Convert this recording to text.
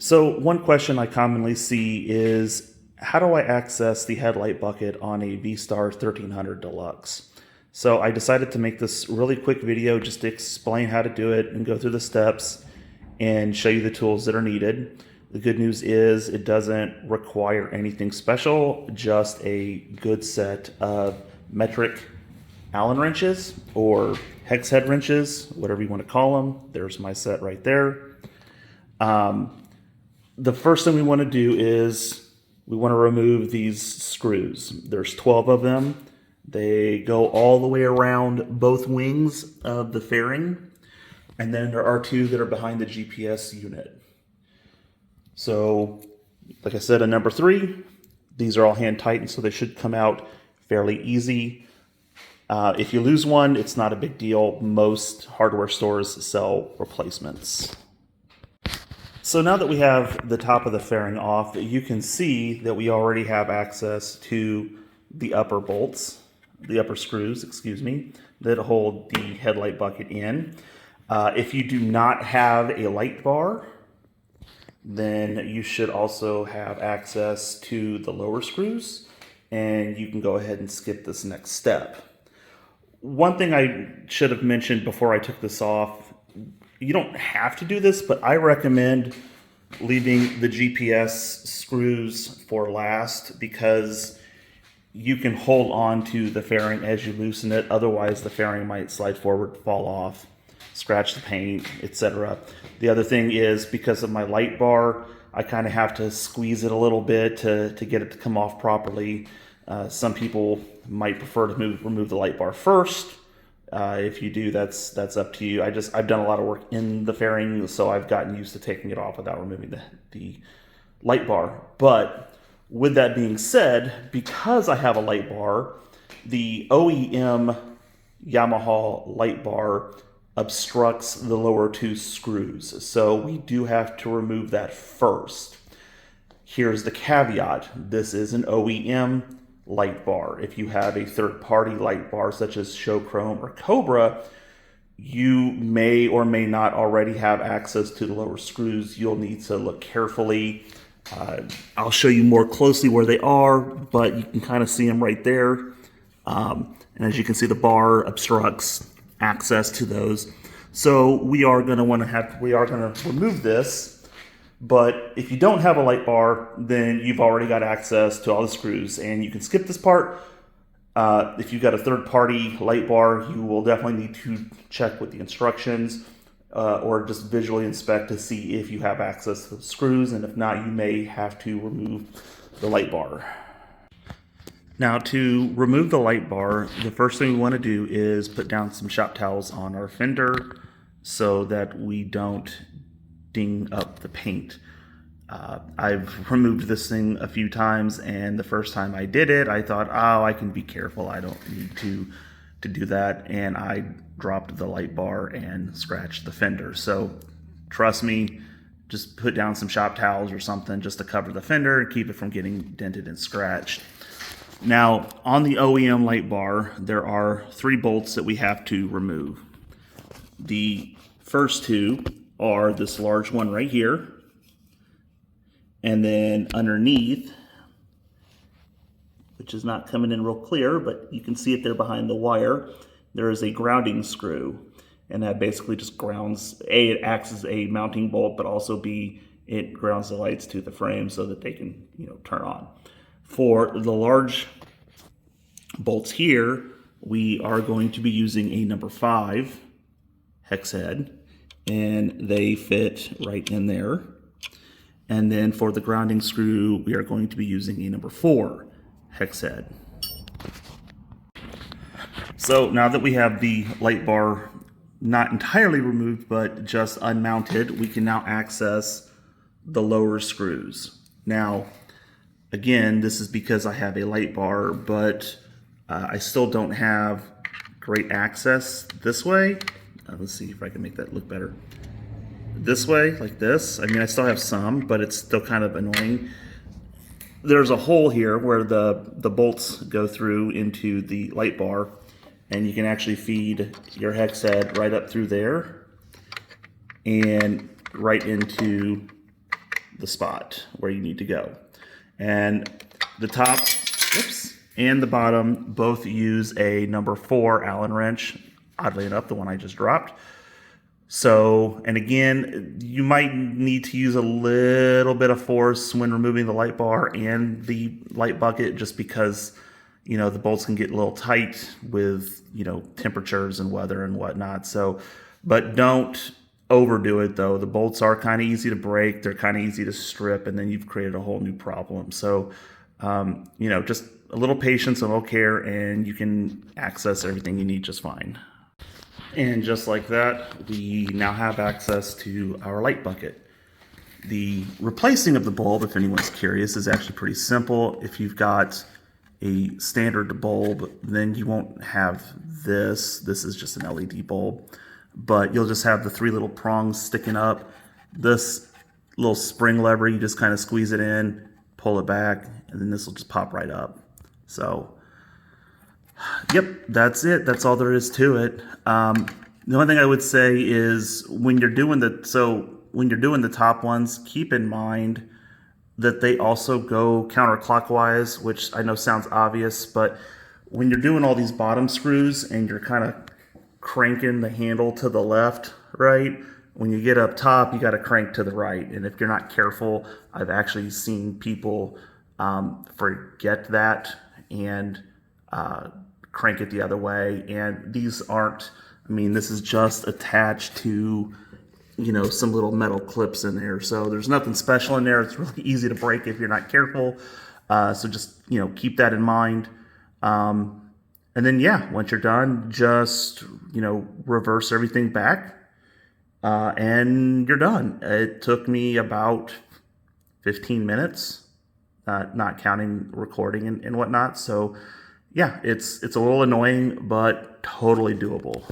So one question I commonly see is, how do I access the headlight bucket on a V-Star 1300 Deluxe? So I decided to make this really quick video just to explain how to do it and go through the steps and show you the tools that are needed. The good news is it doesn't require anything special, just a good set of metric Allen wrenches or hex head wrenches, whatever you want to call them. There's my set right there. The first thing we want to do is we want to remove these screws. There's 12 of them. They go all the way around both wings of the fairing. And then there are two that are behind the GPS unit. So, like I said, a number 3, these are all hand tightened, so they should come out fairly easy. If you lose one, it's not a big deal. Most hardware stores sell replacements. So now that we have the top of the fairing off, you can see that we already have access to the upper bolts, the upper screws, excuse me, that hold the headlight bucket in. If you do not have a light bar, then you should also have access to the lower screws, and you can go ahead and skip this next step. One thing I should have mentioned before I took this off, you don't have to do this, but I recommend leaving the GPS screws for last because you can hold on to the fairing as you loosen it. Otherwise, the fairing might slide forward, fall off, scratch the paint, etc. The other thing is, because of my light bar, I kind of have to squeeze it a little bit to get it to come off properly. Some people might prefer to remove the light bar first. If you do, that's up to you. I've done a lot of work in the fairing, so I've gotten used to taking it off without removing the light bar. But with that being said, because I have a light bar, the OEM Yamaha light bar obstructs the lower 2 screws. So we do have to remove that first. Here's the caveat. This is an OEM light bar. If you have a third-party light bar such as Showchrome or Cobra, you may or may not already have access to the lower screws. You'll need to look carefully. I'll show you more closely where they are, but you can kind of see them right there. And as you can see, the bar obstructs access to those. So we are going to remove this. But if you don't have a light bar, then you've already got access to all the screws, and you can skip this part. If you've got a third-party light bar, you will definitely need to check with the instructions or just visually inspect to see if you have access to the screws, and if not, you may have to remove the light bar. Now, to remove the light bar, the first thing we want to do is put down some shop towels on our fender so that we don't ding up the paint. I've removed this thing a few times, and the first time I did it, I thought, oh, I can be careful. I don't need to do that. And I dropped the light bar and scratched the fender. So trust me, just put down some shop towels or something just to cover the fender and keep it from getting dented and scratched. Now, on the OEM light bar, there are 3 bolts that we have to remove. The first 2 are this large one right here, and then underneath, which is not coming in real clear, but you can see it there behind the wire, there is a grounding screw, and that basically just grounds, A, it acts as a mounting bolt, but also B, it grounds the lights to the frame so that they can, turn on. For the large bolts here, we are going to be using a number 5 hex head, and they fit right in there. And then for the grounding screw, we are going to be using a number 4 hex head. So now that we have the light bar not entirely removed, but just unmounted, we can now access the lower screws. Now, again, this is because I have a light bar, but I still don't have great access this way. Let's see if I can make that look better. This way, like this. I mean, I still have some, but it's still kind of annoying. There's a hole here where the bolts go through into the light bar, and you can actually feed your hex head right up through there and right into the spot where you need to go. And the top, oops, and the bottom both use a number 4 Allen wrench, oddly enough, the one I just dropped. So, and again, you might need to use a little bit of force when removing the light bar and the light bucket, just because, you know, the bolts can get a little tight with, you know, temperatures and weather and whatnot. So, but don't overdo it though. The bolts are kind of easy to break. They're kind of easy to strip, and then you've created a whole new problem. So, you know, just a little patience and a little care, and you can access everything you need just fine. And just like that, we now have access to our light bucket. The replacing of the bulb, if anyone's curious, is actually pretty simple. If you've got a standard bulb, then you won't have this. This is just an LED bulb, but you'll just have the 3 little prongs sticking up. This little spring lever, you just kind of squeeze it in, pull it back, and then this will just pop right up. So yep, that's it. That's all there is to it. The only thing I would say is when you're doing the top ones, keep in mind that they also go counterclockwise, which I know sounds obvious, but when you're doing all these bottom screws and you're kind of cranking the handle to the left, right? When you get up top, you got to crank to the right. And if you're not careful, I've actually seen people forget that and crank it the other way. And these aren't, I mean, this is just attached to, you know, some little metal clips in there. So there's nothing special in there. It's really easy to break if you're not careful. So just, you know, keep that in mind. And then, yeah, once you're done, just, you know, reverse everything back and you're done. It took me about 15 minutes, not counting recording and whatnot. So, yeah, it's a little annoying, but totally doable.